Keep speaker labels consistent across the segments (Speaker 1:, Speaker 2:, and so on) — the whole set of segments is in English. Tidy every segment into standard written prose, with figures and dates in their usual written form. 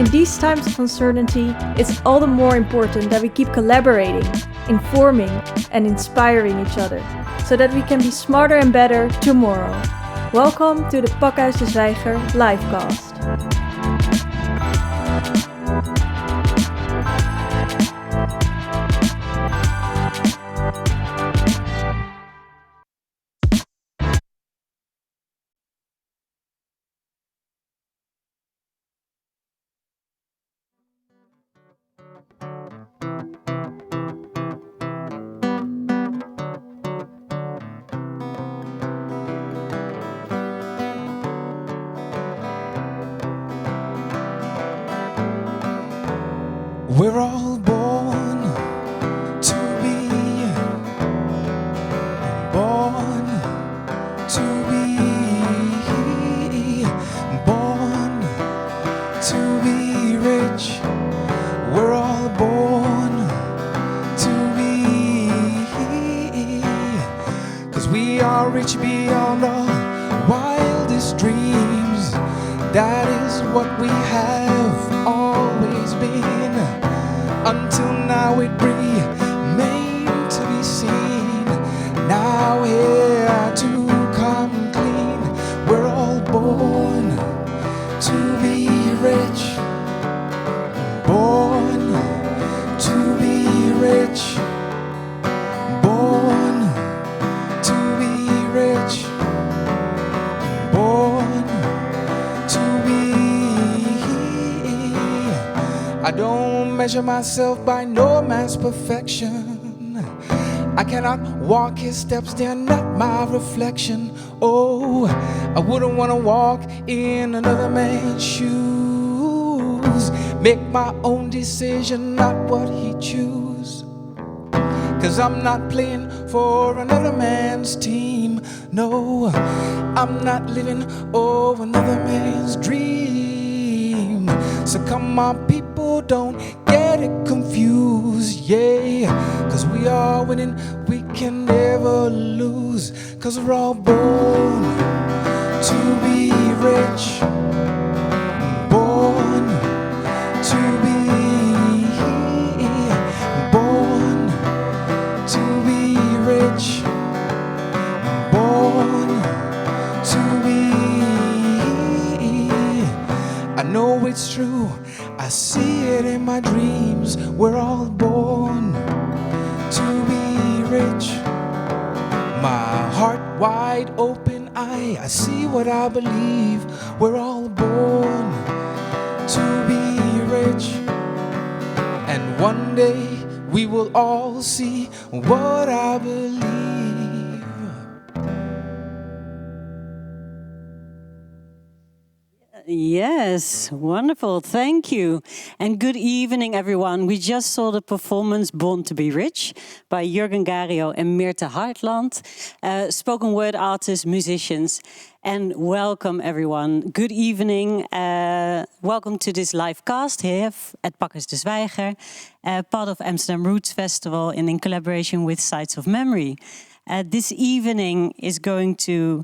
Speaker 1: In these times of uncertainty, it's all the more important that we keep collaborating, informing, and inspiring each other, so that we can be smarter and better tomorrow. Welcome to the Pakhuis de Zwijger livecast.
Speaker 2: We're all born to be, born to be, born to be rich. We're all born to be, 'cause we are rich beyond our wildest dreams. That is what we have always been. Until now it remained to be seen. Now here to come clean. We're all born to be rich. Born to be rich. Born to be rich. Born to be. I don't measure myself by no man's perfection. I cannot walk his steps, they're not my reflection. Oh, I wouldn't want to walk in another man's shoes. Make my own decision, not what he choose. 'Cause I'm not playing for another man's team. No, I'm not living over another man's dream. So come on people, don't get it confused, yeah. 'Cause we are winning, we can never lose. 'Cause we're all born to be rich. Born to be, born to be rich. Born to be. I know it's true, I see it in my dreams. We're all born to be rich. My heart wide open, I see what I believe. We're all born to be rich. And one day we will all see what I believe.
Speaker 3: Yes, wonderful. Thank you. And good evening, everyone. We just saw the performance Born to be Rich by Jürgen Gario and Mirte Hartland, spoken word artists, musicians. And welcome, everyone. Good evening. Welcome to this live cast here at Pakhuis de Zwijger, part of Amsterdam Roots Festival and in collaboration with Sites of Memory. This evening is going to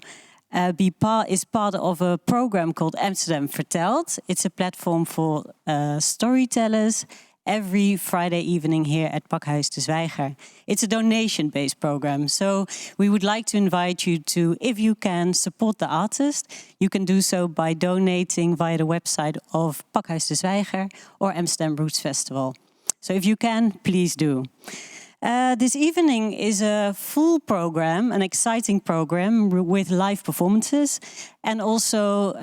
Speaker 3: is part of a program called Amsterdam Vertelt. It's a platform for storytellers every Friday evening here at Pakhuis de Zwijger. It's a donation-based program, so we would like to invite you to, if you can, support the artist. You can do so by donating via the website of Pakhuis de Zwijger or Amsterdam Roots Festival. So if you can, please do. This evening is a full program, an exciting program with live performances and also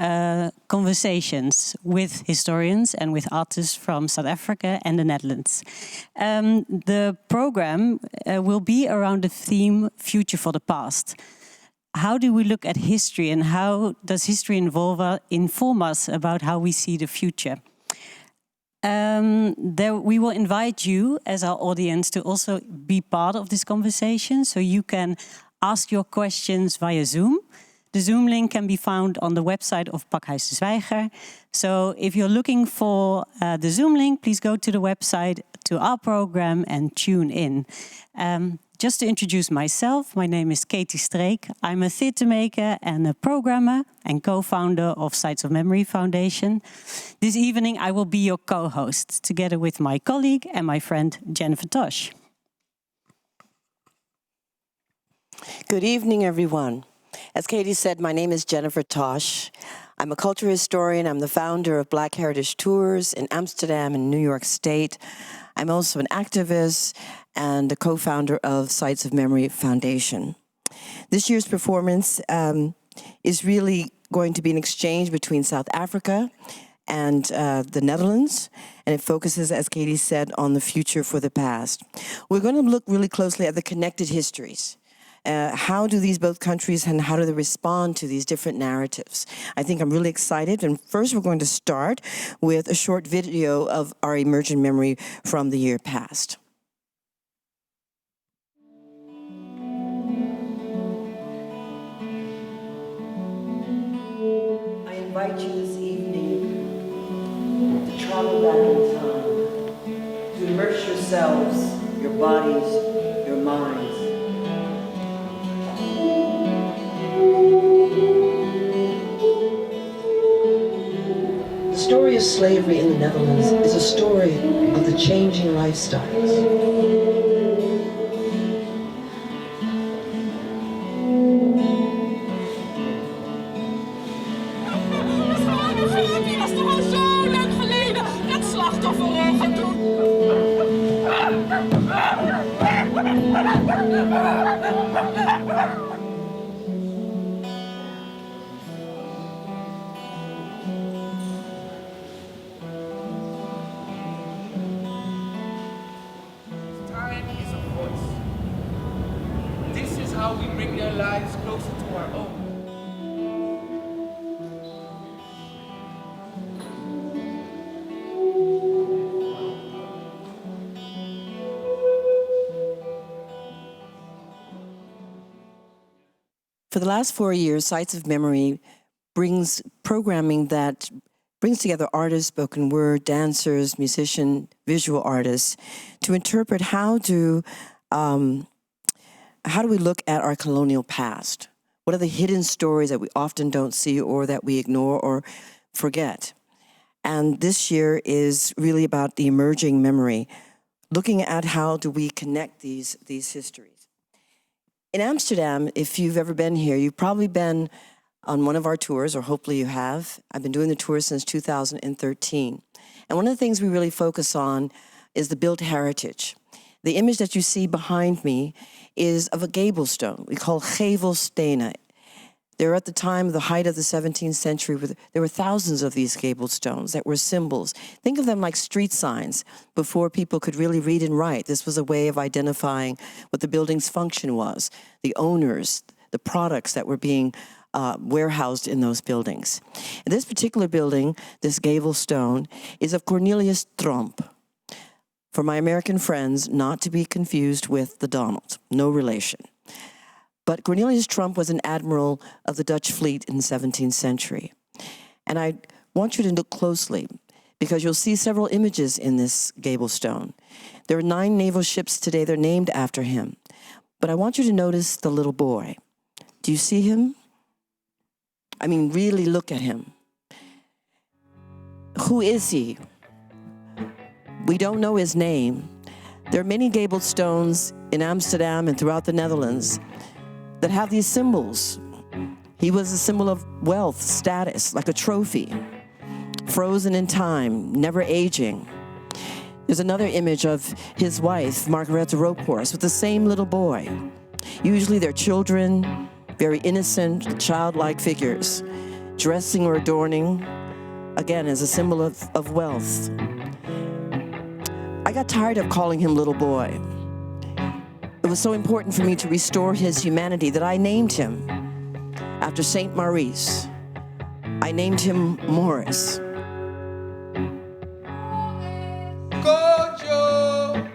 Speaker 3: conversations with historians and with artists from South Africa and the Netherlands. The program will be around the theme Future for the Past. How do we look at history and how does history inform us about how we see the future? We will invite you as our audience to also be part of this conversation, so you can ask your questions via Zoom. The Zoom link can be found on the website of Pakhuis de Zwijger. So if you're looking for the Zoom link, please go to the website, to our program and tune in. Just to introduce myself, my name is Katy Streek. I'm a theatre maker and a programmer and co-founder of Sites of Memory Foundation. This evening I will be your co-host, together with my colleague and my friend Jennifer Tosch.
Speaker 4: Good evening, everyone. As Katy said, my name is Jennifer Tosch. I'm a culture historian. I'm the founder of Black Heritage Tours in Amsterdam and New York State. I'm also an activist and a co-founder of Sites of Memory Foundation. This year's performance is really going to be an exchange between South Africa and the Netherlands, and it focuses, as Katy said, on the future for the past. We're going to look really closely at the connected histories. How do these both countries and how do they respond to these different narratives? I think I'm really excited. And first we're going to start with a short video of our emergent memory from the year past. I invite you this evening to travel back in time, to immerse yourselves, your bodies, your minds. The story of slavery in the Netherlands is a story of the changing lifestyles.
Speaker 2: How we bring their lives closer to our own.
Speaker 4: For the last 4 years, Sites of Memory brings programming that brings together artists, spoken word, dancers, musicians, visual artists to interpret how do we look at our colonial past? What are the hidden stories that we often don't see or that we ignore or forget? And this year is really about the emerging memory, looking at how do we connect these histories. In Amsterdam, if you've ever been here, you've probably been on one of our tours, or hopefully you have. I've been doing the tour since 2013. And one of the things we really focus on is the built heritage. The image that you see behind me is of a gable stone. We call gevelstenen. There at the time of the height of the 17th century, there were thousands of these gable stones that were symbols. Think of them like street signs before people could really read and write. This was a way of identifying what the building's function was, the owners, the products that were being warehoused in those buildings. And this particular building, this gable stone, is of Cornelius Tromp. For my American friends, not to be confused with the Donald, no relation. But Cornelius Tromp was an admiral of the Dutch fleet in the 17th century. And I want you to look closely because you'll see several images in this gable stone. There are 9 naval ships today, they're named after him. But I want you to notice the little boy. Do you see him? I mean, really look at him. Who is he? We don't know his name. There are many gabled stones in Amsterdam and throughout the Netherlands that have these symbols. He was a symbol of wealth, status, like a trophy, frozen in time, never aging. There's another image of his wife, Margarethe Roophorst, with the same little boy. Usually they're children, very innocent, childlike figures, dressing or adorning, again, as a symbol of wealth. I got tired of calling him little boy. It was so important for me to restore his humanity that I named him after Saint Maurice. I named him Morris.
Speaker 2: Kojo,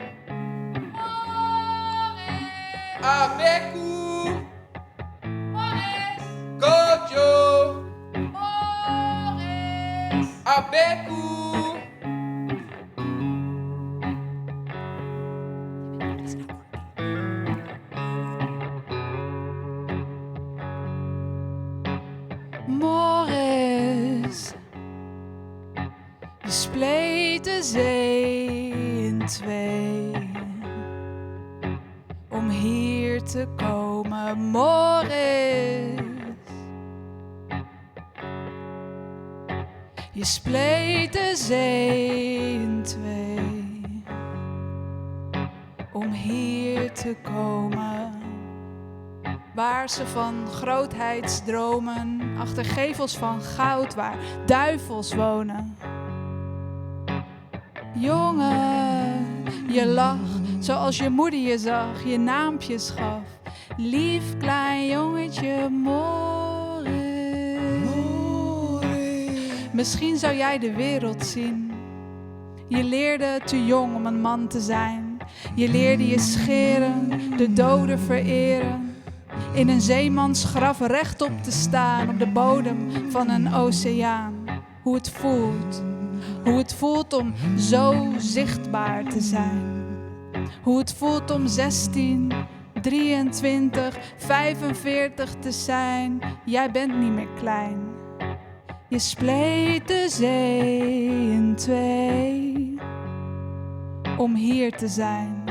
Speaker 2: Abeku, Kojo, Abeku.
Speaker 5: Je spleet de zee in twee om hier te komen, Morris. Je spleet de zee in twee om hier te komen. Waar ze van grootheidsdromen, achter gevels van goud waar duivels wonen. Jongen, je lacht zoals je moeder je zag, je naampjes gaf. Lief klein jongetje, Morris. Misschien zou jij de wereld zien. Je leerde te jong om een man te zijn. Je leerde je scheren, de doden vereren. In een zeemansgraf rechtop te staan op de bodem van een oceaan. Hoe het voelt. Hoe het voelt om zo zichtbaar te zijn. Hoe het voelt om 16, 23, 45 te zijn. Jij bent niet meer klein. Je spleet de zee in twee om hier te zijn.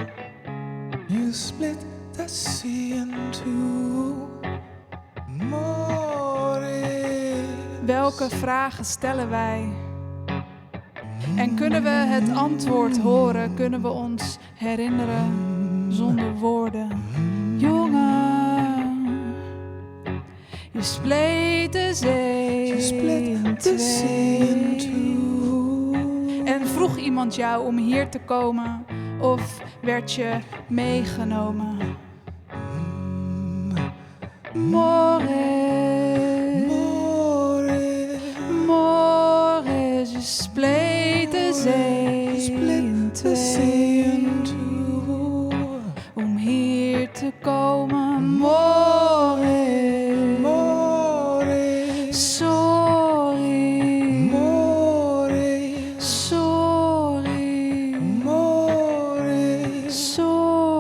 Speaker 2: You split the sea in two, Morris.
Speaker 5: Welke vragen stellen wij? En kunnen we het antwoord horen? Kunnen we ons herinneren zonder woorden? Jongen, je spleet de zee in twee. En vroeg iemand jou om hier te komen? Of werd je meegenomen? Morris, Morris, je spleet de zee in twee. Om hier te komen, Morris. Sorry, sorry, sorry.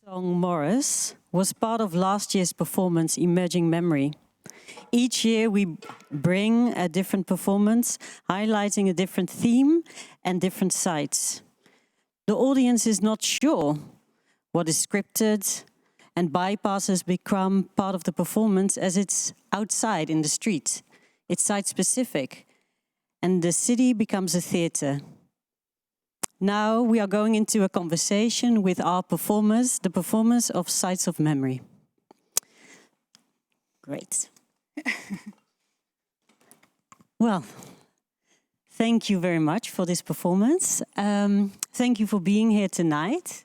Speaker 3: Song Morris was part of last year's performance Emerging Memory. Each year we bring a different performance, highlighting a different theme and different sites. The audience is not sure what is scripted, and bypasses become part of the performance as it's outside in the street. It's site-specific, and the city becomes a theatre. Now we are going into a conversation with our performers, the performers of Sites of Memory. Great. Well, thank you very much for this performance. Thank you for being here tonight.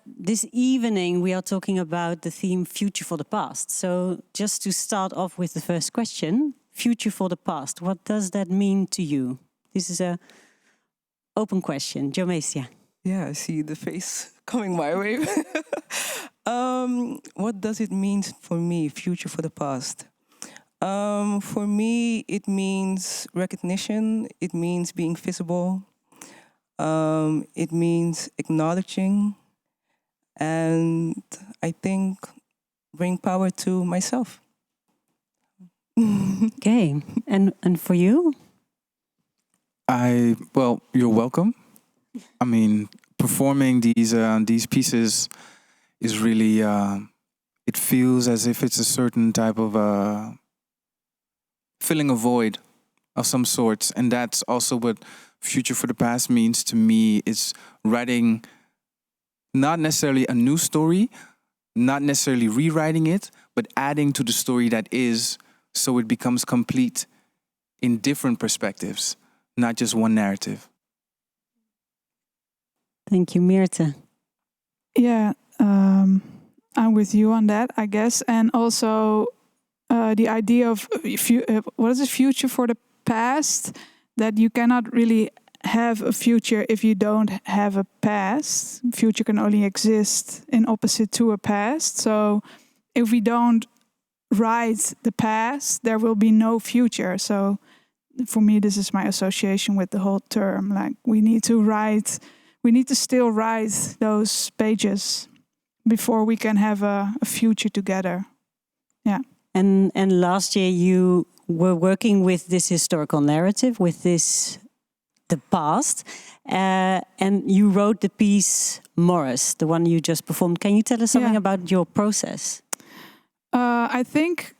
Speaker 3: This evening we are talking about the theme Future for the Past. So just to start off with the first question, Future for the Past, what does that mean to you? This is a open question. Jomesia.
Speaker 6: Yeah, I see the face coming my way. What does it mean for me, future for the past? For me, it means recognition. It means being visible. It means acknowledging. And I think bring power to myself.
Speaker 3: Okay. And for you?
Speaker 2: Well, you're welcome. I mean, performing these pieces is really, it feels as if it's a certain type of filling a void of some sort. And that's also what Future for the Past means to me. It's writing not necessarily a new story, not necessarily rewriting it, but adding to the story that is, so it becomes complete in different perspectives, not just one narrative.
Speaker 3: Thank you, Meerte.
Speaker 5: Yeah, I'm with you on that, I guess. And also the idea of what is a future for the past, that you cannot really have a future if you don't have a past. Future can only exist in opposite to a past. So if we don't write the past, there will be no future. So for me, this is my association with the whole term. Like we need to still write those pages before we can have a future together. Yeah.
Speaker 3: And last year you were working with this historical narrative, with the past, and you wrote the piece Morris, the one you just performed. Can you tell us something about your process?
Speaker 5: I think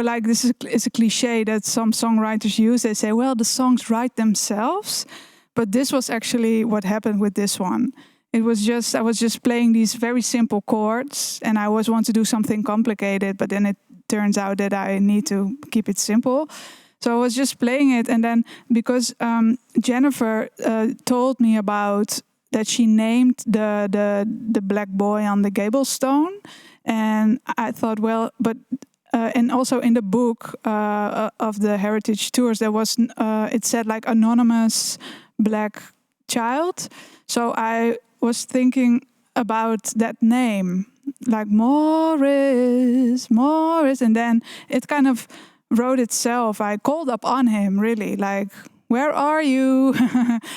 Speaker 5: like this is a cliche that some songwriters use. They say, well, the songs write themselves. But this was actually what happened with this one. I was just playing these very simple chords, and I always want to do something complicated, but then it turns out that I need to keep it simple. So I was just playing it, and then because Jennifer told me about that she named the black boy on the gable stone, and I thought, well, but and also in the book of the heritage tours, there was it said like anonymous black child. So I was thinking about that name, like Morris, and then it kind of wrote itself. I called up on him, really, like, where are you?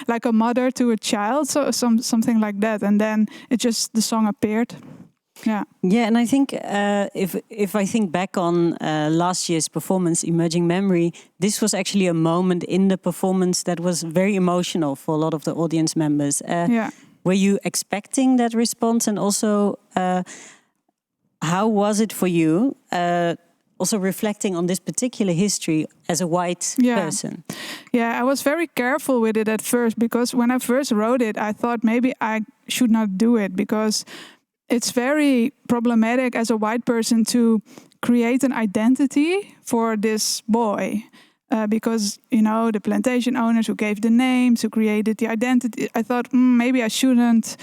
Speaker 5: Like a mother to a child, so something like that. And then the song appeared. Yeah.
Speaker 3: Yeah, and I think if I think back on last year's performance, Emerging Memory, this was actually a moment in the performance that was very emotional for a lot of the audience members. Were you expecting that response? And also, how was it for you, also reflecting on this particular history as a white person?
Speaker 5: Yeah, I was very careful with it at first, because when I first wrote it, I thought maybe I should not do it, because it's very problematic as a white person to create an identity for this boy. Because, the plantation owners who gave the names, who created the identity, I thought maybe I shouldn't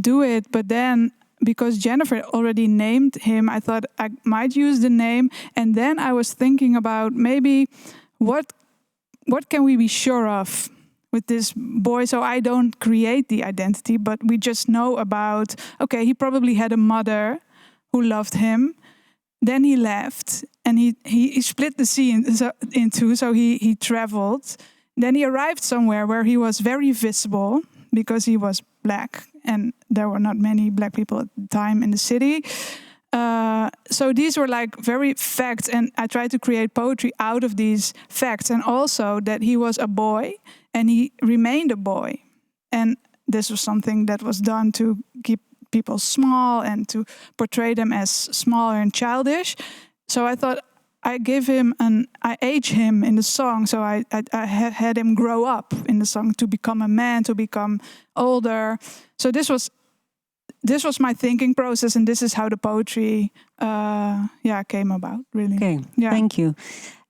Speaker 5: do it. But then, because Jennifer already named him, I thought I might use the name. And then I was thinking about maybe what can we be sure of with this boy, so I don't create the identity, but we just know about, okay, he probably had a mother who loved him. Then he left, and he split the sea in two, so he traveled. Then he arrived somewhere where he was very visible because he was black, and there were not many black people at the time in the city. So these were like very facts, and I tried to create poetry out of these facts, and also that he was a boy, and he remained a boy. And this was something that was done to keep people small and to portray them as smaller and childish. So I thought I age him in the song. So I had him grow up in the song to become a man, to become older. So this was my thinking process, and this is how the poetry came about, really.
Speaker 3: Okay, thank you.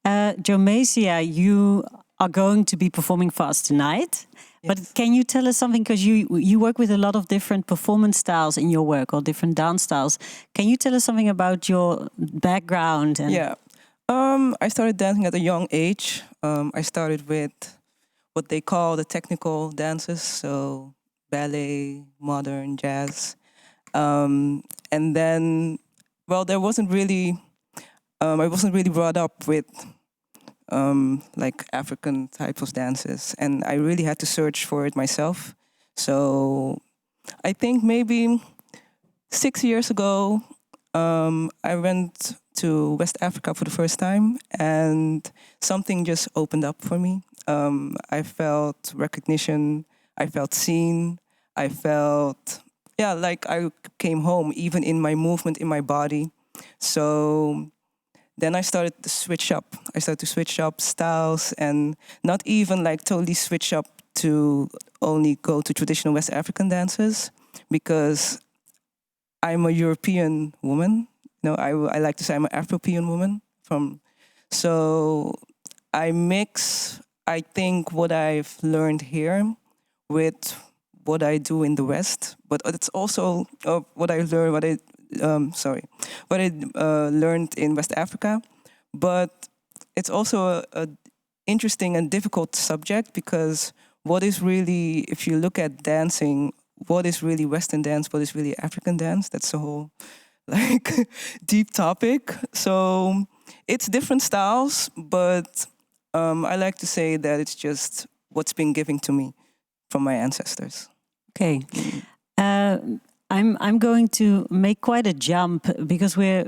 Speaker 3: Jomesia, you are going to be performing for us tonight. Yes. But can you tell us something, because you work with a lot of different performance styles in your work, or different dance styles. Can you tell us something about your background?
Speaker 6: I started dancing at a young age. I started with what they call the technical dances, so ballet, modern, jazz. And then, there wasn't really, I wasn't really brought up with like African types of dances, and I really had to search for it myself. So I think maybe 6 years ago, I went to West Africa for the first time, and something just opened up for me. I felt recognition, I felt seen, I felt, like I came home, even in my movement, in my body. So then I started to switch up. I started to switch up styles, and not even like totally switch up to only go to traditional West African dances, because I'm a European woman. I like to say I'm an Afro-European woman. So I mix, I think, what I've learned here with what I do in the West, but it's also what I learned, what I learned in West Africa. But it's also a interesting and difficult subject, because what is really, if you look at dancing, what is really Western dance, what is really African dance? That's a whole deep topic. So it's different styles, but I like to say that it's just what's been given to me from my ancestors.
Speaker 3: Okay. I'm going to make quite a jump because we're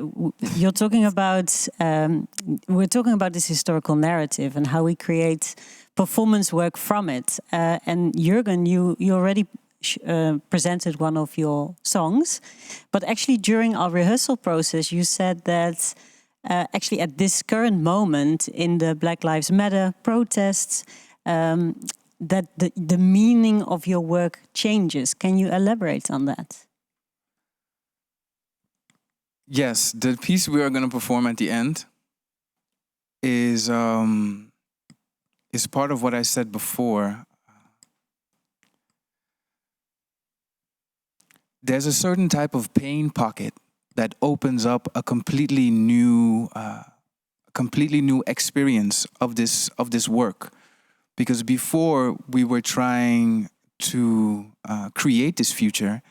Speaker 3: talking about this historical narrative and how we create performance work from it. And Jürgen, you already presented one of your songs, but actually during our rehearsal process, you said that actually at this current moment in the Black Lives Matter protests, that the meaning of your work changes. Can you elaborate on that?
Speaker 2: Yes, the piece we are going to perform at the end is part of what I said before. There's a certain type of pain pocket that opens up a completely new experience of this work. Because before we were trying to create this future,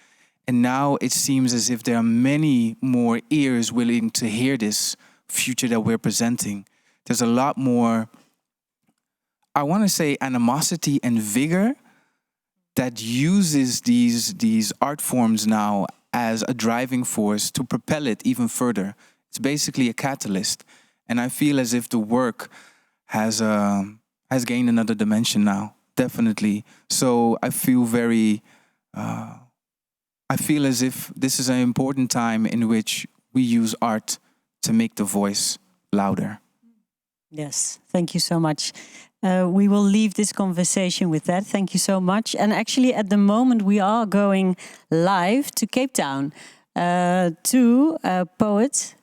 Speaker 2: and now it seems as if there are many more ears willing to hear this future that we're presenting. There's a lot more, I want to say, animosity and vigor that uses these art forms now as a driving force to propel it even further. It's basically a catalyst. And I feel as if the work has gained another dimension now, definitely. So I feel I feel as if this is an important time in which we use art to make the voice louder.
Speaker 3: Yes, thank you so much. We will leave this conversation with that. Thank you so much. And actually, at the moment, we are going live to Cape Town to a poet,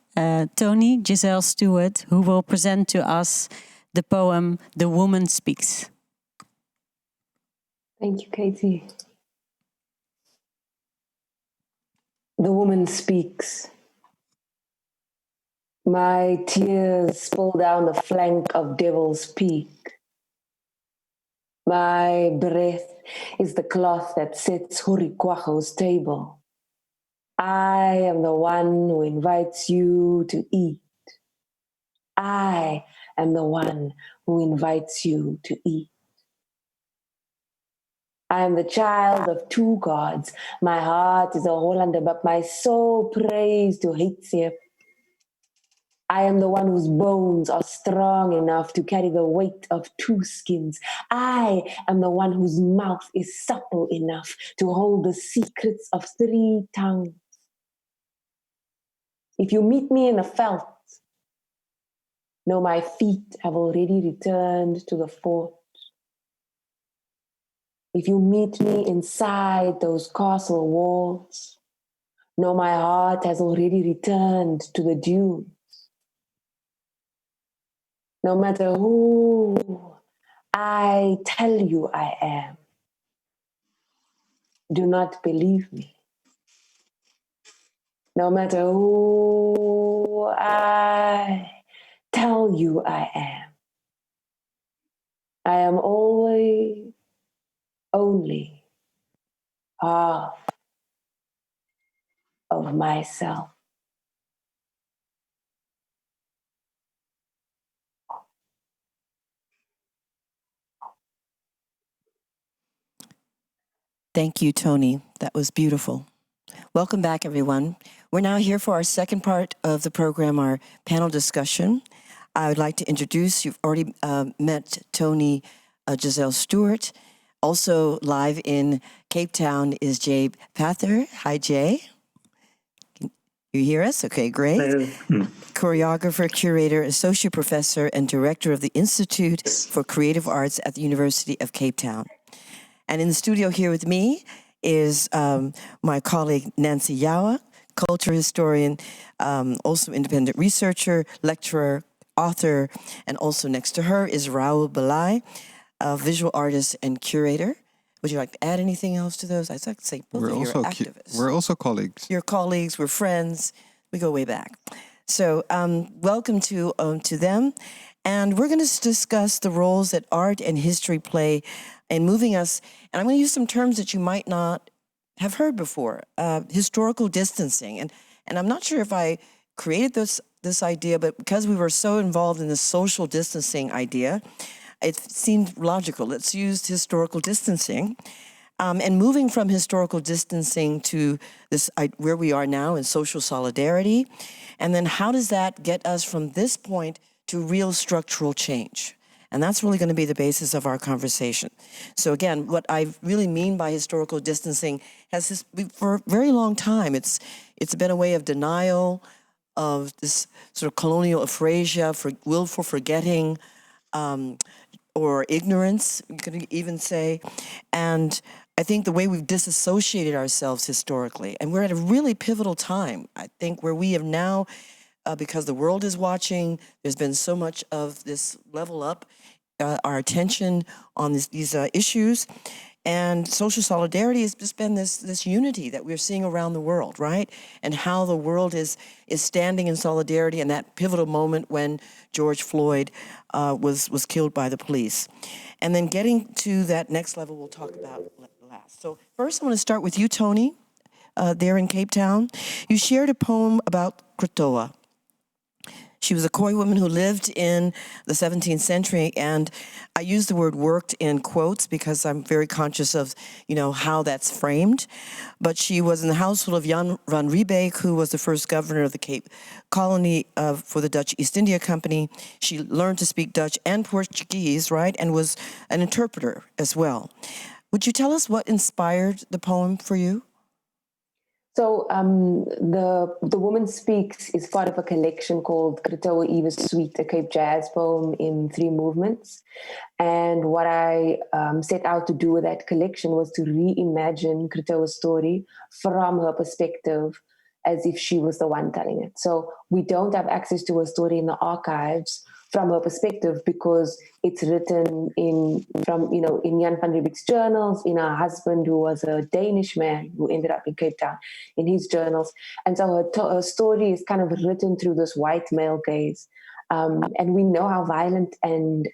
Speaker 3: Tony Giselle Stewart, who will present to us the poem The Woman Speaks.
Speaker 7: Thank you, Katy. The woman speaks. My tears spill down the flank of Devil's Peak. My breath is the cloth that sets Hurikwaho's table. I am the one who invites you to eat. I am the one who invites you to eat. I am the child of two gods. My heart is a Hollander, but my soul prays to Hitsiep. I am the one whose bones are strong enough to carry the weight of two skins. I am the one whose mouth is supple enough to hold the secrets of three tongues. If you meet me in the veld, know my feet have already returned to the fort. If you meet me inside those castle walls, know my heart has already returned to the dunes. No matter who I tell you I am, do not believe me. No matter who I tell you I am always only half of myself.
Speaker 4: Thank you, Tony. That was beautiful. Welcome back, everyone. We're now here for our second part of the program, our panel discussion. I would like to introduce, you've already met Tony Giselle Stewart. Also live in Cape Town is Jay Pather. Hi, Jay. Can you hear us? Okay, great. Choreographer, curator, associate professor, and director of the Institute for Creative Arts at the University of Cape Town. And in the studio here with me is my colleague Nancy Yawa, culture historian, also independent researcher, lecturer, author, and also next to her is Raoul Belay, a visual artist and curator. Would you like to add anything else to those? I'd like to say both of you are activists.
Speaker 8: We're also colleagues.
Speaker 4: You're colleagues, we're friends, we go way back. So welcome to them. And we're going to discuss the roles that art and history play in moving us. And I'm going to use some terms that you might not have heard before. Historical distancing. And I'm not sure if I created this idea, but because we were so involved in the social distancing idea, it seemed logical. Let's use historical distancing. And moving from historical distancing to this where we are now in social solidarity, and then how does that get us from this point to real structural change? And that's really going to be the basis of our conversation. So again, what I really mean by historical distancing has for a very long time, it's been a way of denial, of this sort of colonial aphasia, for willful forgetting, or ignorance, you could even say. And I think the way we've disassociated ourselves historically, and we're at a really pivotal time, I think, where we have now, because the world is watching, there's been so much of this level up, our attention on these issues, and social solidarity has just been this unity that we're seeing around the world, right? And how the world is standing in solidarity in that pivotal moment when George Floyd was killed by the police. And then getting to that next level we'll talk about last. So first I want to start with you, Tony, there in Cape Town. You shared a poem about Krotoa. She was a Khoi woman who lived in the 17th century, and I use the word worked in quotes because I'm very conscious of, how that's framed. But she was in the household of Jan van Riebeek, who was the first governor of the Cape Colony for the Dutch East India Company. She learned to speak Dutch and Portuguese, right, and was an interpreter as well. Would you tell us what inspired the poem for you?
Speaker 7: So the Woman Speaks is part of a collection called Krotoa Ewe Suite, a Cape Jazz poem in 3 movements. And what I set out to do with that collection was to reimagine Krotoa's story from her perspective as if she was the one telling it. So we don't have access to her story in the archives from her perspective because it's written in Jan van Riebeek's journals, in her husband, who was a Danish man who ended up in Cape Town, in his journals. And so her story is kind of written through this white male gaze. And we know how violent and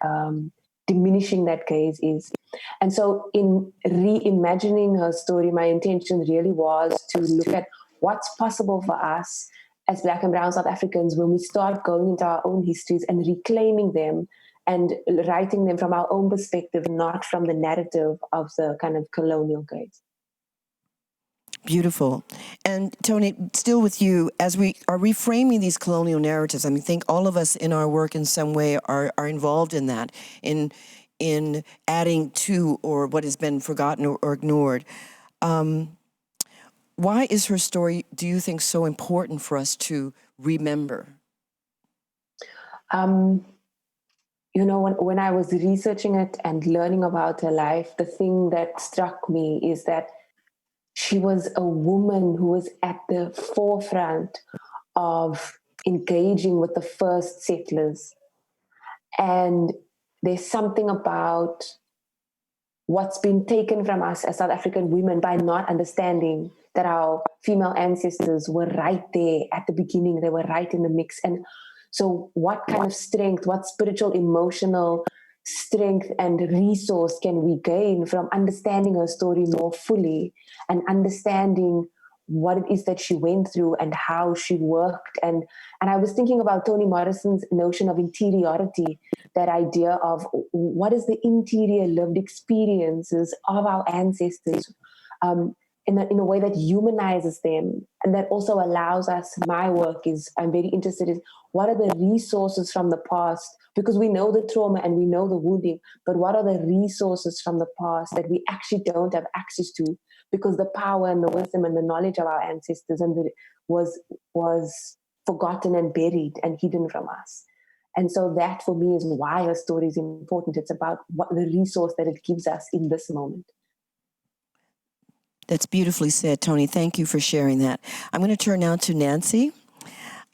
Speaker 7: diminishing that gaze is. And so in reimagining her story, my intention really was to look at what's possible for us as Black and brown South Africans when we start going into our own histories and reclaiming them and writing them from our own perspective, not from the narrative of the kind of colonial gaze.
Speaker 4: Beautiful. And Tony, still with you, as we are reframing these colonial narratives, I think all of us in our work in some way are involved in that, in adding to or what has been forgotten or ignored. Why is her story, do you think, so important for us to remember?
Speaker 7: When I was researching it and learning about her life, the thing that struck me is that she was a woman who was at the forefront of engaging with the first settlers. And there's something about what's been taken from us as South African women by not understanding that our female ancestors were right there at the beginning. They were right in the mix. And so what kind of strength, what spiritual, emotional strength and resource can we gain from understanding her story more fully and understanding what it is that she went through and how she worked. And I was thinking about Toni Morrison's notion of interiority, that idea of what is the interior lived experiences of our ancestors in a way that humanizes them and that also allows us, my work is, I'm very interested in what are the resources from the past, because we know the trauma and we know the wounding, but what are the resources from the past that we actually don't have access to because the power and the wisdom and the knowledge of our ancestors was forgotten and buried and hidden from us. And so that for me is why her story is important. It's about what the resource that it gives us in this moment.
Speaker 4: That's beautifully said, Toni. Thank you for sharing that. I'm going to turn now to Nancy.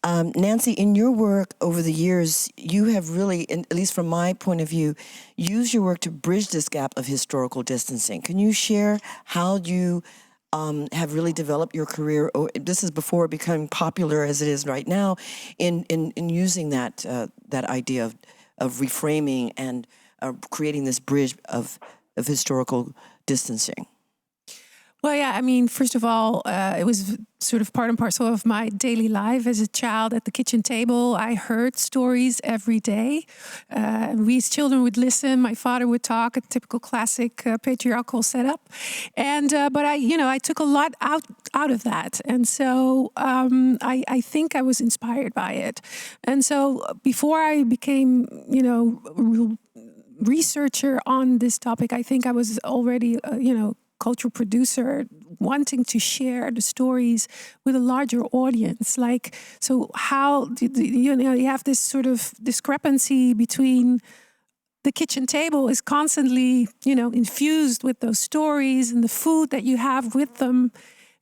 Speaker 4: Nancy, in your work over the years, you have really, at least from my point of view, used your work to bridge this gap of historical distancing. Can you share how you have really developed your career? This is before becoming popular as it is right now, in using that idea of reframing and creating this bridge of historical distancing.
Speaker 8: Well, yeah, I mean, first of all, it was sort of part and parcel of my daily life as a child at the kitchen table. I heard stories every day. We as children would listen. My father would talk, a typical classic patriarchal setup. And but I took a lot out of that, and so I think I was inspired by it. And so before I became, researcher on this topic, I think I was already, cultural producer wanting to share the stories with a larger audience. Like, so how you have this sort of discrepancy between the kitchen table is constantly, infused with those stories and the food that you have with them.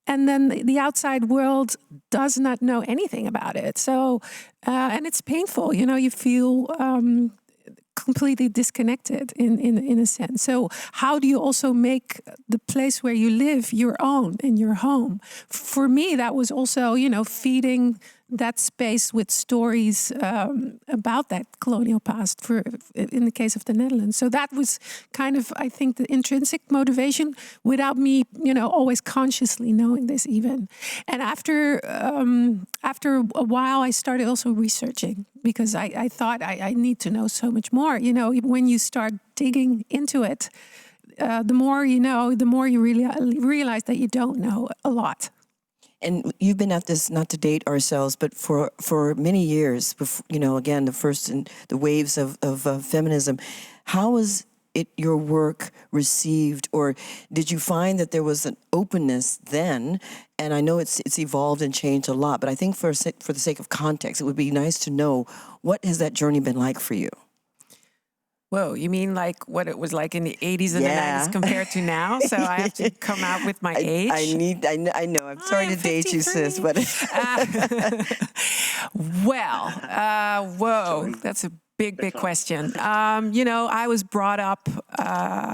Speaker 8: And then the outside world does not know anything about it. So, and it's painful, you feel completely disconnected in a sense. So how do you also make the place where you live your own, in your home? For me, that was also, feeding that space with stories about that colonial past in the case of the Netherlands. So that was kind of, I think, the intrinsic motivation without me, always consciously knowing this even. And after a while, I started also researching because I thought I need to know so much more. When you start digging into it, the more you know, the more you really realize that you don't know a lot.
Speaker 4: And you've been at this, not to date ourselves, but for many years, before, again, the first in the waves of feminism. How was your work received, or did you find that there was an openness then? And I know it's evolved and changed a lot, but I think for the sake of context, it would be nice to know, what has that journey been like for you?
Speaker 9: Whoa, you mean like what it was like in the 80s and the 90s compared to now? So I have to come out with my age?
Speaker 4: I know. I'm sorry to date you, sis, but...
Speaker 9: Whoa, that's a big question. I was brought up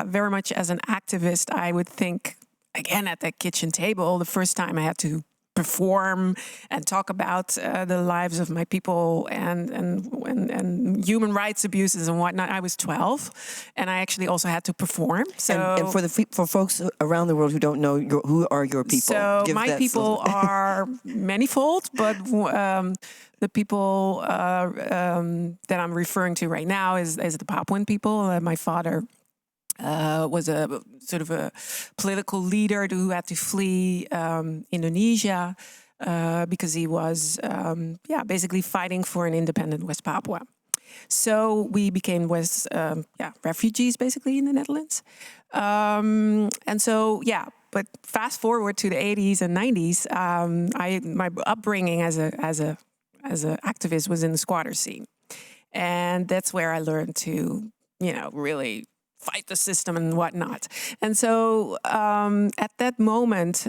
Speaker 9: very much as an activist. I would think, again, at that kitchen table, the first time I had to perform and talk about the lives of my people and human rights abuses and whatnot. I was 12, and I actually also had to perform. So,
Speaker 4: and for folks around the world who don't know, who are your people?
Speaker 9: So my people are manifold, but the people that I'm referring to right now is the Papuan people. My father was a sort of a political leader who had to flee Indonesia because he was basically fighting for an independent West Papua. So we became refugees basically in the Netherlands. But fast forward to the 80s and 90s, my upbringing as a activist was in the squatter scene, and that's where I learned to really fight the system and whatnot. And so at that moment,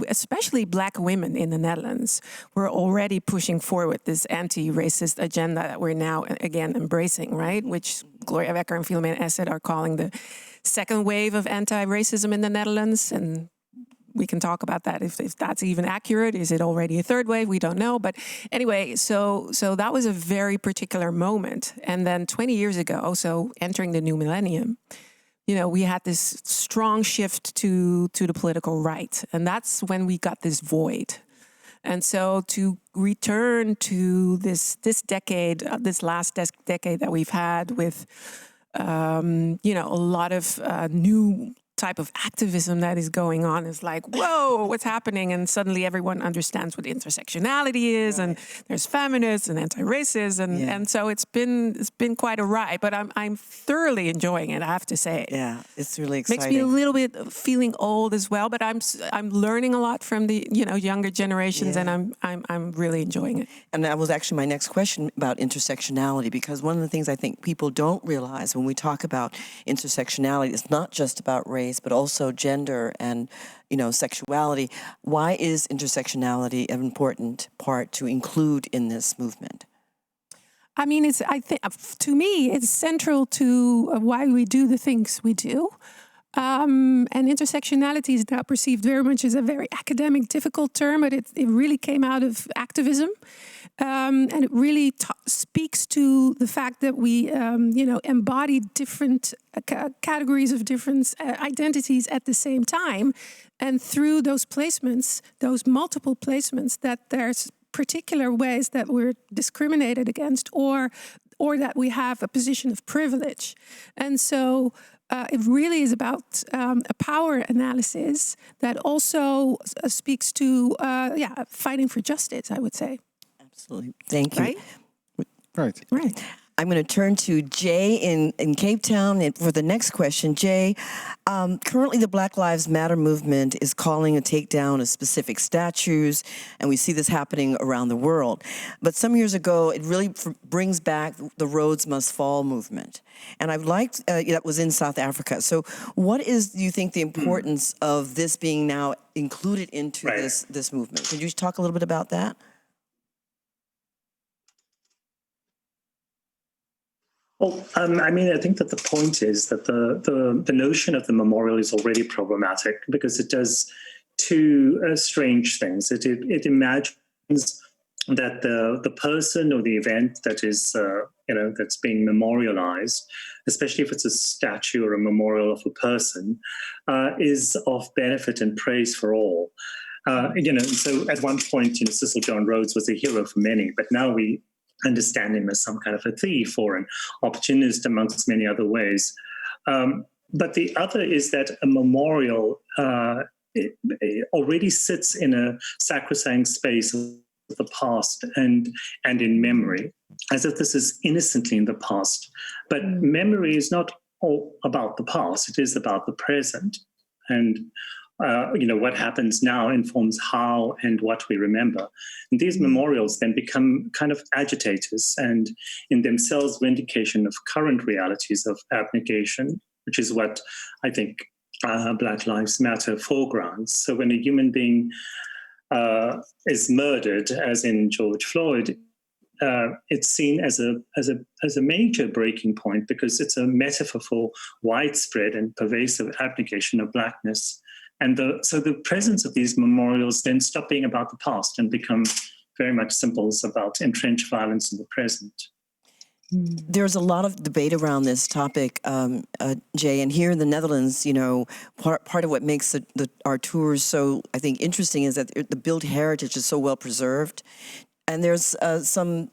Speaker 9: especially black women in the Netherlands were already pushing forward this anti-racist agenda that we're now again embracing, right? Which Gloria Wekker and Philomena Essed are calling the second wave of anti-racism in the Netherlands. And we can talk about that if that's even accurate. Is it already a third wave? We don't know. But anyway, so that was a very particular moment. And then 20 years ago, so entering the new millennium, we had this strong shift to the political right. And that's when we got this void. And so to return to this decade, this last decade that we've had with, a lot of new type of activism that is going on is like, whoa, what's happening? And suddenly everyone understands what intersectionality is, and there's feminists and anti-racists, and so it's been quite a ride. But I'm thoroughly enjoying it, I have to say.
Speaker 4: Yeah, it's really exciting.
Speaker 9: Makes me a little bit feeling old as well, but I'm learning a lot from the younger generations, and I'm really enjoying it.
Speaker 4: And that was actually my next question about intersectionality, because one of the things I think people don't realize when we talk about intersectionality, it's not just about race, but also gender and, sexuality. Why is intersectionality an important part to include in this movement?
Speaker 8: I mean, to me, it's central to why we do the things we do. And intersectionality is now perceived very much as a very academic, difficult term, but it really came out of activism. And it really speaks to the fact that we, embody different categories of different identities at the same time. And through those placements, those multiple placements, that there's particular ways that we're discriminated against or that we have a position of privilege. And so it really is about a power analysis that also speaks to, fighting for justice, I would say.
Speaker 4: Absolutely. Thank you.
Speaker 8: Right?
Speaker 4: Right. I'm going to turn to Jay in Cape Town and for the next question. Jay, currently the Black Lives Matter movement is calling a takedown of specific statues, and we see this happening around the world. But some years ago, it really brings back the Rhodes Must Fall movement. And I've liked, that was in South Africa. So what do you think, the importance of this being now included into this movement? Could you talk a little bit about that?
Speaker 10: Well, I think that the point is that the notion of the memorial is already problematic because it does two strange things. It imagines that the person or the event that is that's being memorialized, especially if it's a statue or a memorial of a person, is of benefit and praise for all. So at one point, Cecil John Rhodes was a hero for many, but now we understand him as some kind of a thief or an opportunist amongst many other ways. But the other is that a memorial it already sits in a sacrosanct space of the past and in memory, as if this is innocently in the past. But memory is not all about the past, it is about the present. And what happens now informs how and what we remember. And these memorials then become kind of agitators and in themselves vindication of current realities of abnegation, which is what I think Black Lives Matter foregrounds. So when a human being is murdered, as in George Floyd, it's seen as a major breaking point because it's a metaphor for widespread and pervasive abnegation of Blackness. And so the presence of these memorials then stop being about the past and become very much symbols about entrenched violence in the present.
Speaker 4: There's a lot of debate around this topic, Jay, and here in the Netherlands, part of what makes our tours so, I think, interesting is that the built heritage is so well preserved. And there's some,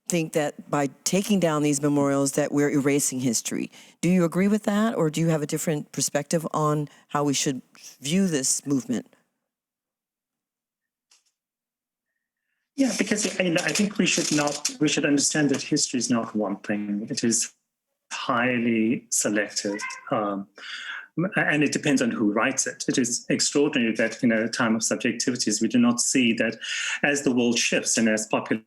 Speaker 4: think that by taking down these memorials that we're erasing history. Do you agree with that, or do you have a different perspective on how we should view this movement?
Speaker 10: Yeah, because I think we should understand that history is not one thing. It is highly selective. And it depends on who writes it. It is extraordinary that in a time of subjectivities, we do not see that as the world shifts and as populations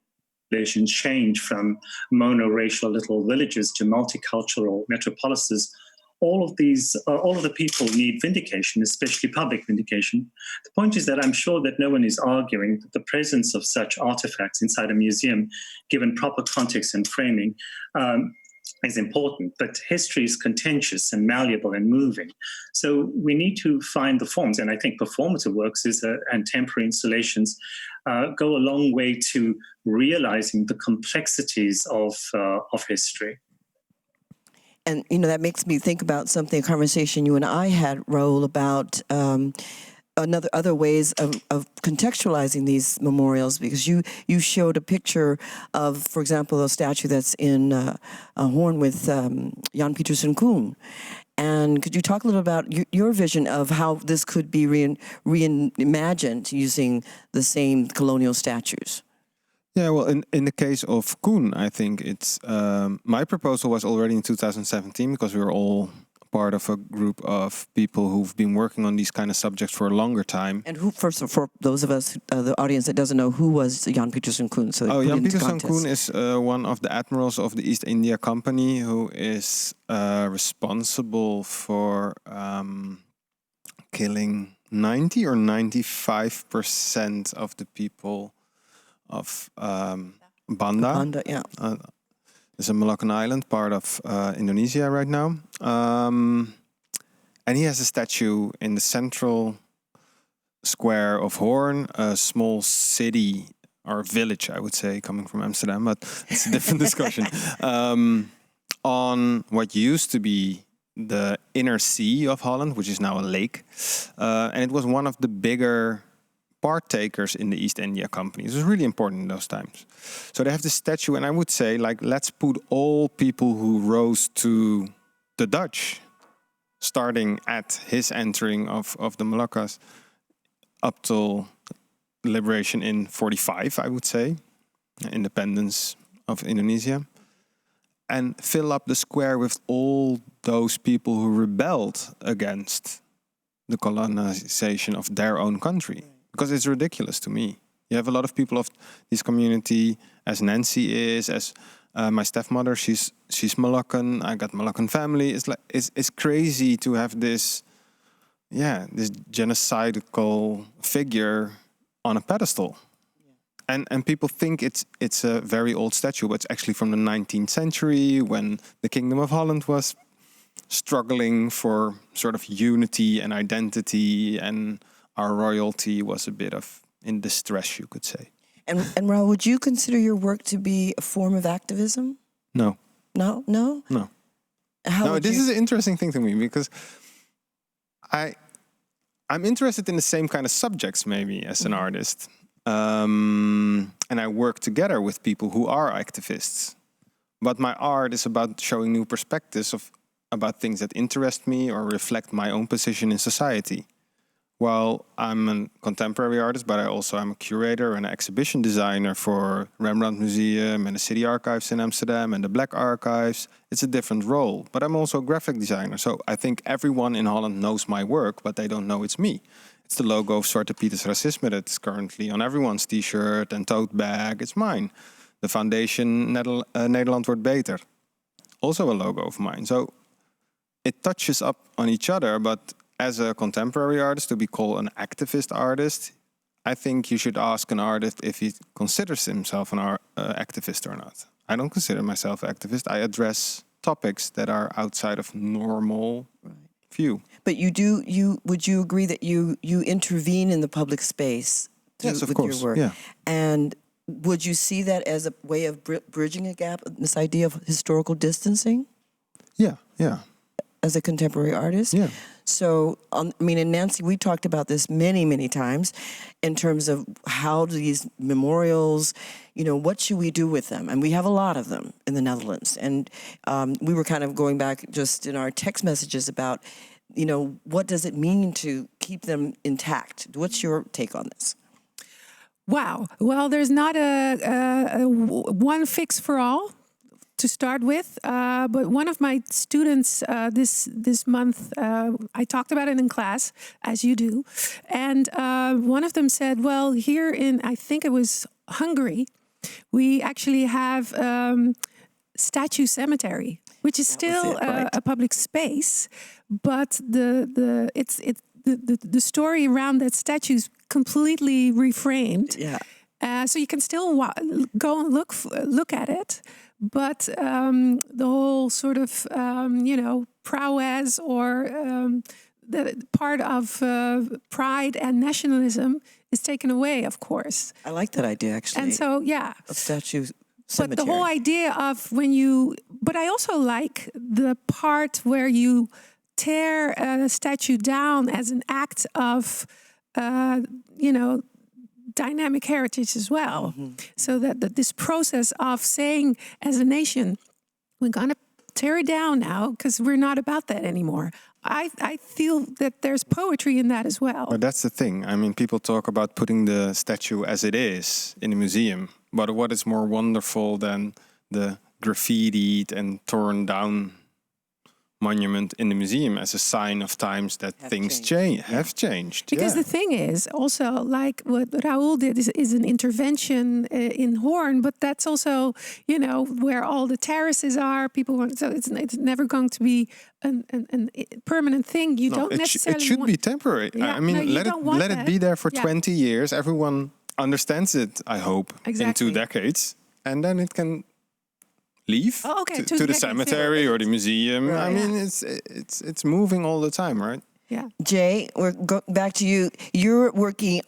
Speaker 10: change from monoracial little villages to multicultural metropolises, all of the people need vindication, especially public vindication. The point is that I'm sure that no one is arguing that the presence of such artifacts inside a museum, given proper context and framing, is important, but history is contentious and malleable and moving. So we need to find the forms, and I think performative works and temporary installations go a long way to realizing the complexities of history.
Speaker 4: And, that makes me think about a conversation you and I had, Raoul, about other ways of contextualizing these memorials, because you showed a picture of, for example, a statue that's in a Hoorn with Jan Pieterszoon Koen. And could you talk a little about your vision of how this could be reimagined using the same colonial statues?
Speaker 11: Yeah, well, in the case of Koen, I think it's my proposal was already in 2017 because we were all part of a group of people who've been working on these kind of subjects for a longer time.
Speaker 4: And who, first, for those of us, the audience that doesn't know, who was Jan Pieterszoon Koen? So
Speaker 11: Jan Pieterszoon Koen is one of the admirals of the East India Company who is responsible for killing 90 or 95% of the people of Banda.
Speaker 4: Banda, yeah.
Speaker 11: It's a Malaccan island, part of Indonesia right now. And he has a statue in the central square of Hoorn, a small city or village, I would say, coming from Amsterdam, but it's a different discussion, on what used to be the inner sea of Holland, which is now a lake. And it was one of the bigger partakers in the East India Company. It was really important in those times. So they have this statue, and I would say, like, let's put all people who rose to the Dutch, starting at his entering of the Moluccas up till liberation in 45, I would say, independence of Indonesia, and fill up the square with all those people who rebelled against the colonization of their own country. Because it's ridiculous to me. You have a lot of people of this community, as Nancy is, as my stepmother, she's Moroccan. I got Moroccan family. It's like it's crazy to have this genocidal figure on a pedestal. And people think it's a very old statue, but it's actually from the 19th century, when the Kingdom of Holland was struggling for sort of unity and identity, and our royalty was a bit of in distress, you could say.
Speaker 4: And Raoul, would you consider your work to be a form of activism?
Speaker 11: No.
Speaker 4: No?
Speaker 11: This is an interesting thing to me, because I'm interested in the same kind of subjects maybe as an artist. And I work together with people who are activists. But my art is about showing new perspectives about things that interest me or reflect my own position in society. Well, I'm a contemporary artist, but I also am a curator and an exhibition designer for Rembrandt Museum and the City Archives in Amsterdam and the Black Archives. It's a different role, but I'm also a graphic designer. So I think everyone in Holland knows my work, but they don't know it's me. It's the logo of Zwarte Piet's Racisme that's currently on everyone's t-shirt and tote bag. It's mine. The foundation Nederland wordt beter. Also a logo of mine. So it touches up on each other, but as a contemporary artist, to be called an activist artist, I think you should ask an artist if he considers himself an activist or not. I don't consider myself an activist. I address topics that are outside of normal view.
Speaker 4: But would you agree that you intervene in the public space
Speaker 11: yes, of
Speaker 4: with
Speaker 11: course.
Speaker 4: your work?
Speaker 11: Yeah.
Speaker 4: And would you see that as a way of bridging a gap, this idea of historical distancing?
Speaker 11: Yeah.
Speaker 4: As a contemporary artist?
Speaker 11: Yeah.
Speaker 4: So, and Nancy, we talked about this many, many times in terms of how these memorials, what should we do with them? And we have a lot of them in the Netherlands. And we were kind of going back just in our text messages about, what does it mean to keep them intact? What's your take on this?
Speaker 8: Wow. Well, there's not a one fix for all, to start with, but one of my students this month, I talked about it in class, as you do, and one of them said, well, here in, I think it was Hungary, we actually have statue cemetery, which is still a public space, but the story around that statue is completely reframed.
Speaker 4: Yeah.
Speaker 8: So you can still go and look at it. But the whole sort of, prowess or the part of pride and nationalism is taken away, of course.
Speaker 4: I like that idea, actually.
Speaker 8: And so, yeah.
Speaker 4: Of statue cemetery.
Speaker 8: But the whole idea of but I also like the part where you tear a statue down as an act of, dynamic heritage as well. Mm-hmm. So that this process of saying as a nation, we're going to tear it down now because we're not about that anymore. I feel that there's poetry in that as well.
Speaker 11: But that's the thing. People talk about putting the statue as it is in a museum. But what is more wonderful than the graffitied and torn down monument in the museum as a sign of times that things have changed.
Speaker 8: Because the thing is also, like what Raoul did is an intervention in Hoorn, but that's also, where all the terraces are. People want, so it's never going to be a permanent thing. You don't necessarily.
Speaker 11: It should be temporary.
Speaker 8: Yeah,
Speaker 11: let it be there for 20 years. Everyone understands it, I hope, in 2 decades, and then it can leave to the cemetery or the museum.
Speaker 4: Right.
Speaker 11: It's moving all the time, right?
Speaker 8: Yeah.
Speaker 4: Jay, we're back to you. You're working,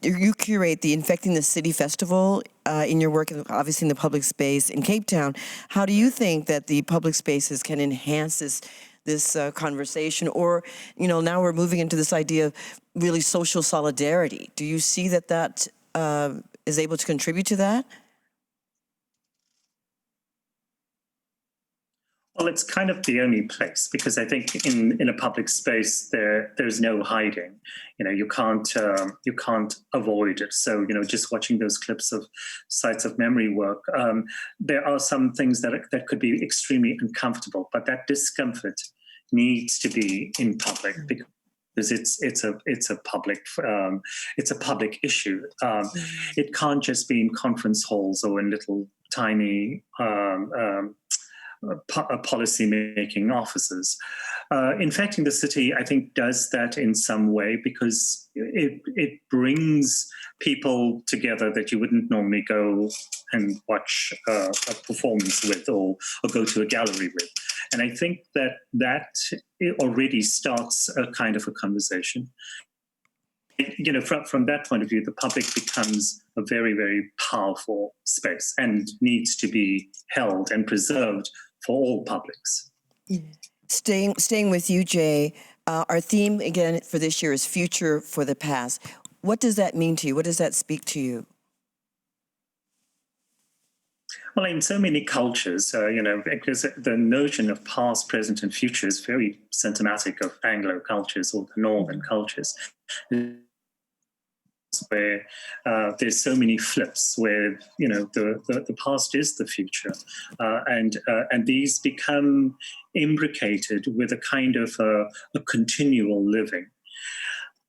Speaker 4: you curate the Infecting the City Festival in your work, obviously in the public space in Cape Town. How do you think that the public spaces can enhance this conversation? Or, now we're moving into this idea of really social solidarity. Do you see that is able to contribute to that?
Speaker 10: Well, it's kind of the only place, because I think in a public space there's no hiding. You can't avoid it. So just watching those clips of sites of memory work, there are some things that could be extremely uncomfortable, but that discomfort needs to be in public because it's a public issue. It can't just be in conference halls or in little tiny policy-making offices. Infecting the City, I think, does that in some way because it brings people together that you wouldn't normally go and watch a performance with or go to a gallery with. And I think that already starts a kind of a conversation. From that point of view, the public becomes a very, very powerful space and needs to be held and preserved for all publics.
Speaker 4: Staying with you, Jay, our theme again for this year is Future for the Past. What does that mean to you? What does that speak to you?
Speaker 10: Well, in so many cultures, because the notion of past, present, and future is very symptomatic of Anglo cultures or the Northern cultures, where there's so many flips where the past is the future, and these become imbricated with a kind of a continual living.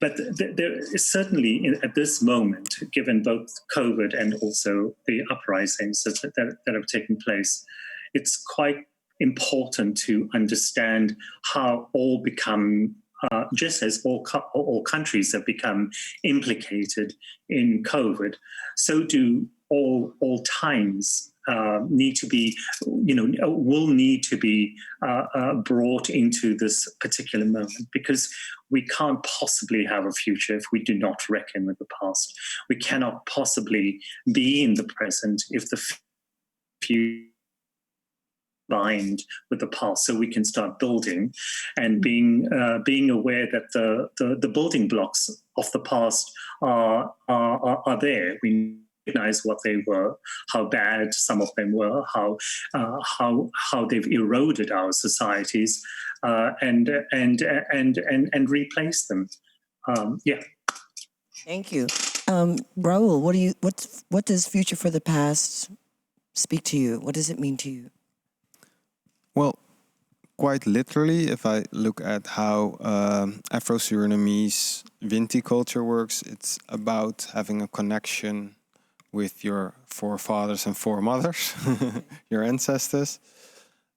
Speaker 10: But there is certainly, at this moment, given both COVID and also the uprisings that have taken place, it's quite important to understand how all become, just as all countries have become implicated in COVID, so do all times need to be, will need to be brought into this particular moment, because we can't possibly have a future if we do not reckon with the past. We cannot possibly be in the present if the future bind with the past, so we can start building and being aware that the building blocks of the past are there. We recognize what they were, how bad some of them were, how they've eroded our societies, and replace them.
Speaker 4: Thank you, Raul. What does Future for the Past speak to you? What does it mean to you?
Speaker 11: Well, quite literally, if I look at how Afro-Surinamese Winti culture works, it's about having a connection with your forefathers and foremothers, your ancestors,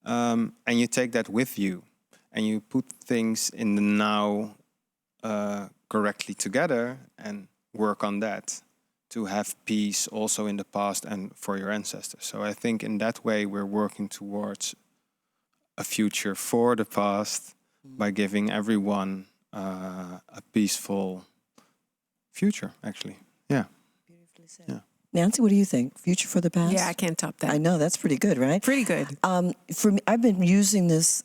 Speaker 11: and you take that with you, and you put things in the now correctly together and work on that to have peace also in the past and for your ancestors. So I think in that way we're working towards a future for the past by giving everyone a peaceful future, actually. Yeah.
Speaker 4: Beautifully said. Yeah. Nancy, what do you think? Future for the Past?
Speaker 9: Yeah, I can't top that.
Speaker 4: I know, that's pretty good, right?
Speaker 9: Pretty good.
Speaker 4: For me, I've been using this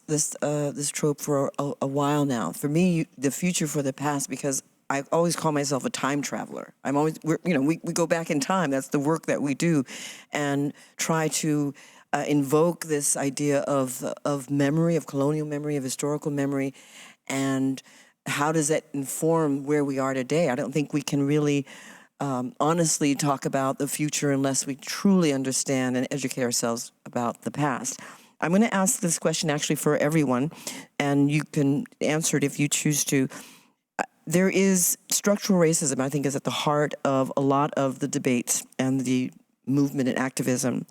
Speaker 4: trope for a while now. For me, the future for the past, because I always call myself a time traveler. We go back in time. That's the work that we do, and try to invoke this idea of memory, of colonial memory, of historical memory, and how does that inform where we are today? I don't think we can really honestly talk about the future unless we truly understand and educate ourselves about the past. I'm going to ask this question actually for everyone, and you can answer it if you choose to. There is structural racism, I think, is at the heart of a lot of the debates and the movement and activism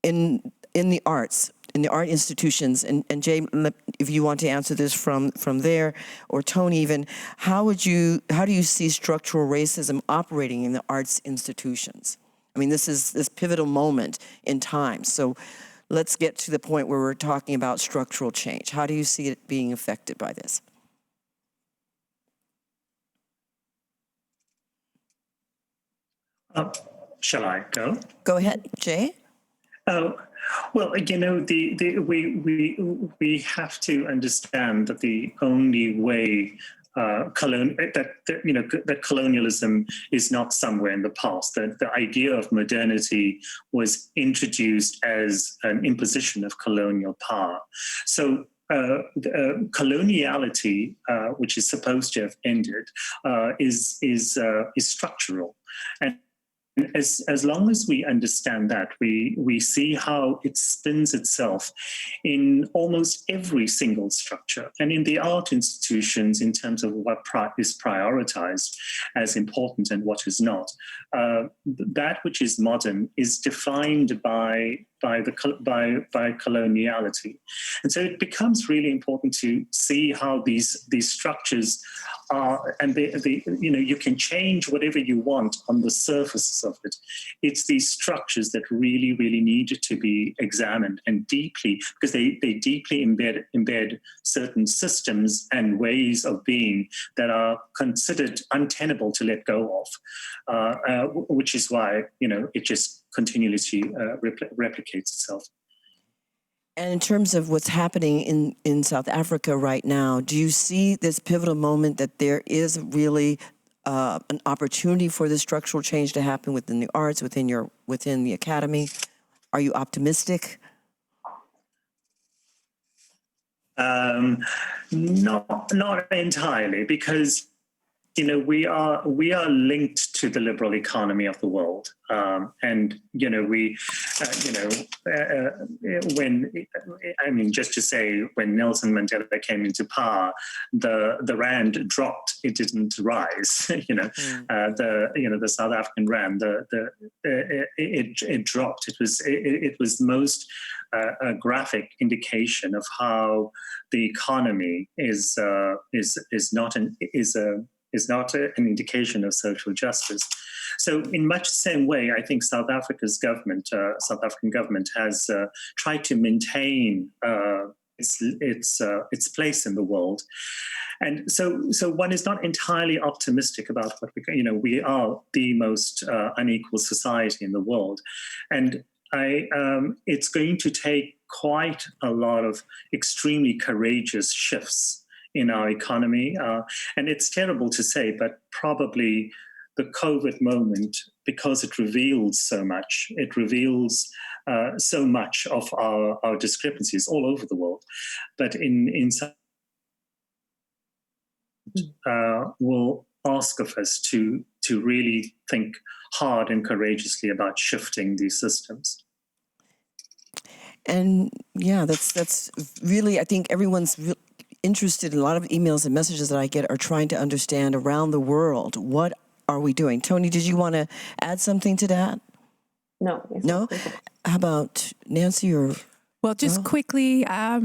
Speaker 4: in the arts, in the art institutions. And Jay, if you want to answer this from there, or Tony even, how do you see structural racism operating in the arts institutions? I mean, this is this pivotal moment in time. So let's get to the point where we're talking about structural change. How do you see it being affected by this?
Speaker 10: Shall I go?
Speaker 4: Go ahead, Jay.
Speaker 10: Oh, well, we have to understand that the only way that colonialism is not somewhere in the past. The idea of modernity was introduced as an imposition of colonial power. So coloniality, which is supposed to have ended, is structural. And as long as we understand that, we see how it spins itself in almost every single structure, and in the art institutions in terms of what is prioritized as important and what is not. That which is modern is defined by coloniality, and so it becomes really important to see how these structures are, and you can change whatever you want on the surfaces of it. It's these structures that really need to be examined and deeply, because they deeply embed certain systems and ways of being that are considered untenable to let go of, which is why it just continuously replicates itself.
Speaker 4: And in terms of what's happening in South Africa right now, do you see this pivotal moment that there is really an opportunity for this structural change to happen within the arts, within the academy? Are you optimistic?
Speaker 10: Not entirely, because we are linked to the liberal economy of the world, and just to say, when Nelson Mandela came into power, the rand dropped; it didn't rise. The South African rand, it dropped. It was the most graphic indication of how the economy is not an indication of social justice. So in much the same way, I think South African government has tried to maintain its place in the world. And so one is not entirely optimistic about what we are the most unequal society in the world. And it's going to take quite a lot of extremely courageous shifts in our economy. And it's terrible to say, but probably the COVID moment, because it reveals so much, so much of our discrepancies all over the world. But in will ask of us to really think hard and courageously about shifting these systems.
Speaker 4: And yeah, that's really, I think everyone's interested in a lot of emails and messages that I get are trying to understand around the world, what are we doing? Tony, did you want to add something to that? No? How about Nancy or...
Speaker 8: Well, just quickly, I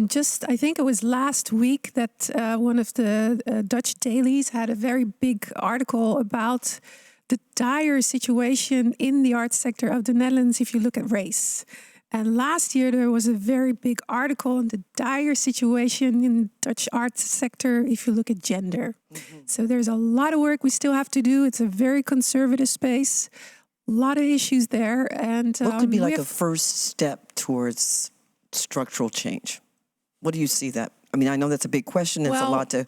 Speaker 8: think it was last week that one of the Dutch dailies had a very big article about the dire situation in the arts sector of the Netherlands if you look at race. And last year there was a very big article on the dire situation in the Dutch arts sector if you look at gender. Mm-hmm. So there's a lot of work we still have to do. It's a very conservative space, a lot of issues there. And
Speaker 4: what could be like a first step towards structural change? What do you see that? I mean, I know that's a big question. It's a lot to...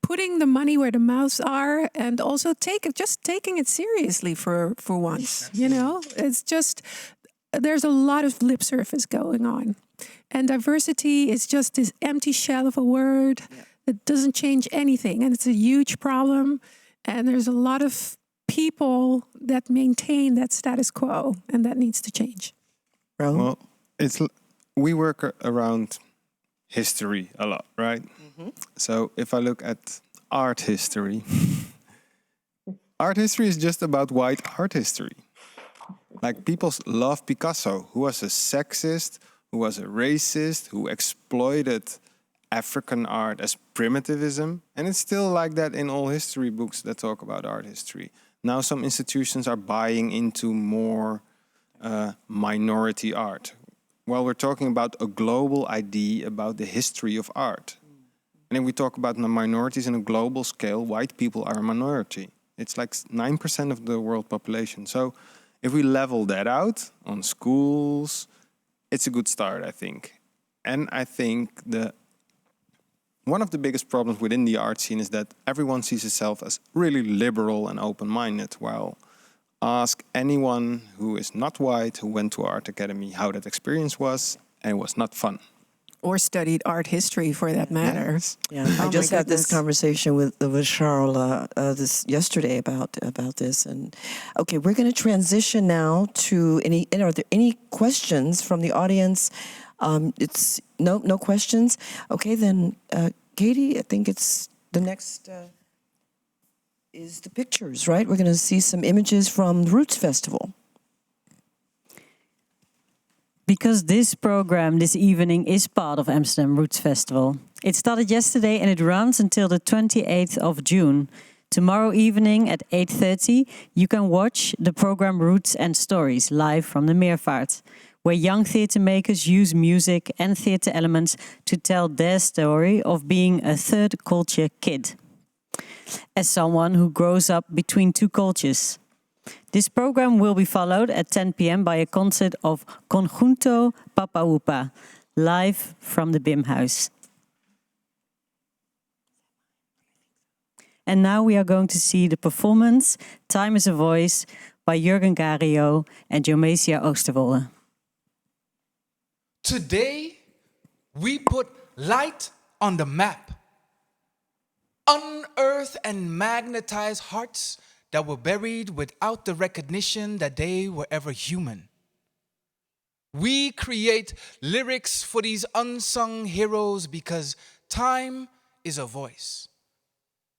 Speaker 8: Putting the money where the mouths are, and also taking it seriously for once. It's just... There's a lot of lip service going on. And diversity is just this empty shell of a word that doesn't change anything. And it's a huge problem. And there's a lot of people that maintain that status quo, and that needs to change.
Speaker 11: Well, we work around history a lot, right? Mm-hmm. So if I look at art history, art history is just about white art history. Like, people love Picasso, who was a sexist, who was a racist, who exploited African art as primitivism. And it's still like that in all history books that talk about art history. Now some institutions are buying into more minority art. Well, we're talking about a global idea about the history of art. And if we talk about the minorities in a global scale, white people are a minority. It's like 9% of the world population. So if we level that out on schools, it's a good start, I think. And I think one of the biggest problems within the art scene is that everyone sees itself as really liberal and open-minded, while ask anyone who is not white who went to art academy how that experience was, and it was not fun.
Speaker 9: Or studied art history, for that matter.
Speaker 11: Yes.
Speaker 4: Yeah, I just had this conversation with Charles this yesterday about this, and okay, we're going to transition now to are there any questions from the audience? It's no questions. Okay, then Katy, I think it's the next is the pictures, right? We're going to see some images from the Roots Festival.
Speaker 3: Because this program this evening is part of Amsterdam Roots Festival. It started yesterday and it runs until the 28th of June. Tomorrow evening at 8:30, you can watch the program Roots and Stories live from the Meervaart, where young theatre makers use music and theatre elements to tell their story of being a third culture kid. As someone who grows up between two cultures. This program will be followed at 10 p.m. by a concert of Conjunto Papaupa, live from the BIM House. And now we are going to see the performance Time is a Voice by Jurgen Gario and Jomesia Oosterwolde.
Speaker 2: Today, we put light on the map. Unearth and magnetize hearts that were buried without the recognition that they were ever human. We create lyrics for these unsung heroes because time is a voice.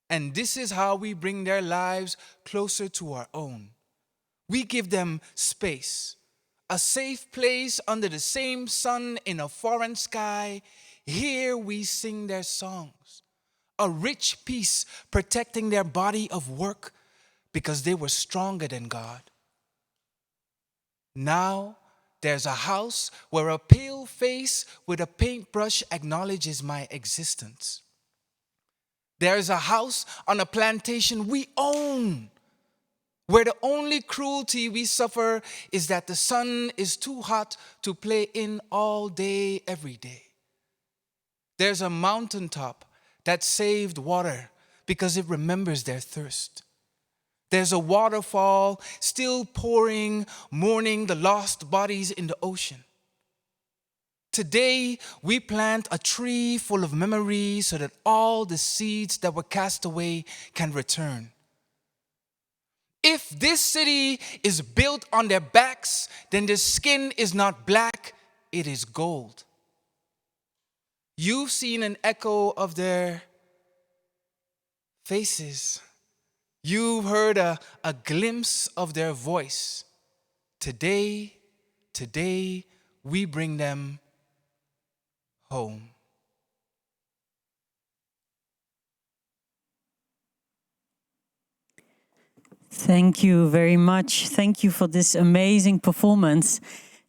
Speaker 2: And this is how we bring their lives closer to our own. We give them space, a safe place under the same sun in a foreign sky. Here we sing their songs, a rich peace protecting their body of work, because they were stronger than God. Now, there's a house where a pale face with a paintbrush acknowledges my existence. There's a house on a plantation we own, where the only cruelty we suffer is that the sun is too hot to play in all day, every day. There's a mountaintop that saved water because it remembers their thirst. There's a waterfall still pouring, mourning the lost bodies in the ocean. Today, we plant a tree full of memories so that all the seeds that were cast away can return. If this city is built on their backs, then their skin is not black, it is gold. You've seen an echo of their faces. You've heard a glimpse of their voice. Today, we bring them home.
Speaker 3: Thank you very much. Thank you for this amazing performance.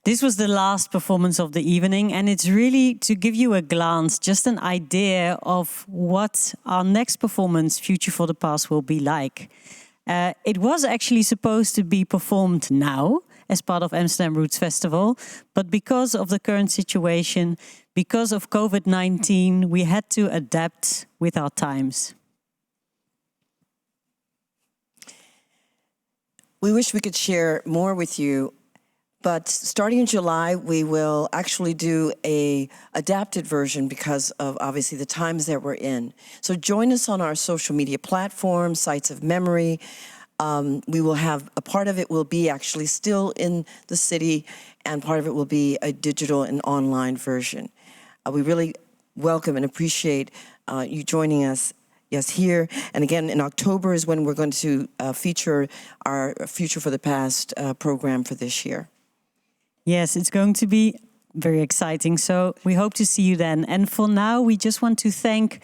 Speaker 3: This was the last performance of the evening, and it's really to give you a glance, just an idea of what our next performance, Future for the Past, will be like. It was actually supposed to be performed now as part of Amsterdam Roots Festival, but because of the current situation, because of COVID-19, we had to adapt with our times.
Speaker 4: We wish we could share more with you, but starting in July, we will actually do a adapted version because of obviously the times that we're in. So join us on our social media platforms, Sites of Memory. We will have, a part of it will be actually still in the city, and part of it will be a digital and online version. We really welcome and appreciate you joining us. Yes, here. And again, in October is when we're going to feature our Future for the Past program for this year.
Speaker 3: Yes, it's going to be very exciting. So we hope to see you then. And for now, we just want to thank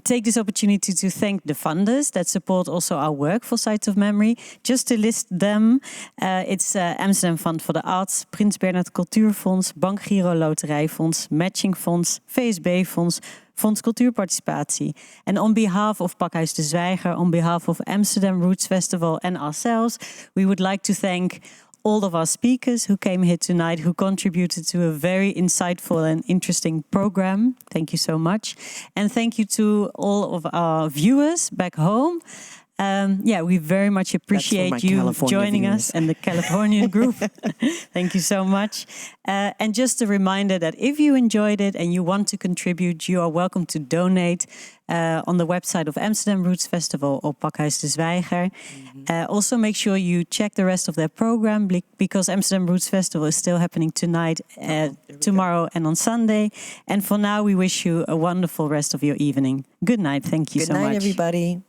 Speaker 3: take this opportunity to thank the funders that support also our work for Sites of Memory. Just to list them, it's Amsterdam Fund for the Arts, Prins Bernhard Cultuurfonds, Bank Giro Loterijfonds, Matching Fonds, VSB Fonds, Fonds Cultuurparticipatie. And on behalf of Pakhuis de Zwijger, on behalf of Amsterdam Roots Festival and ourselves, we would like to thank all of our speakers who came here tonight, who contributed to a very insightful and interesting program. Thank you so much. And thank you to all of our viewers back home. We very much appreciate you
Speaker 4: California
Speaker 3: joining
Speaker 4: viewers.
Speaker 3: us and the Californian group. Thank you so much. And just a reminder that if you enjoyed it and you want to contribute, you are welcome to donate on the website of Amsterdam Roots Festival or Pakhuis de Zwijger. Also make sure you check the rest of their program because Amsterdam Roots Festival is still happening tonight, tomorrow and on Sunday. And for now, we wish you a wonderful rest of your evening. Good night. Thank you so much.
Speaker 4: Good night, everybody.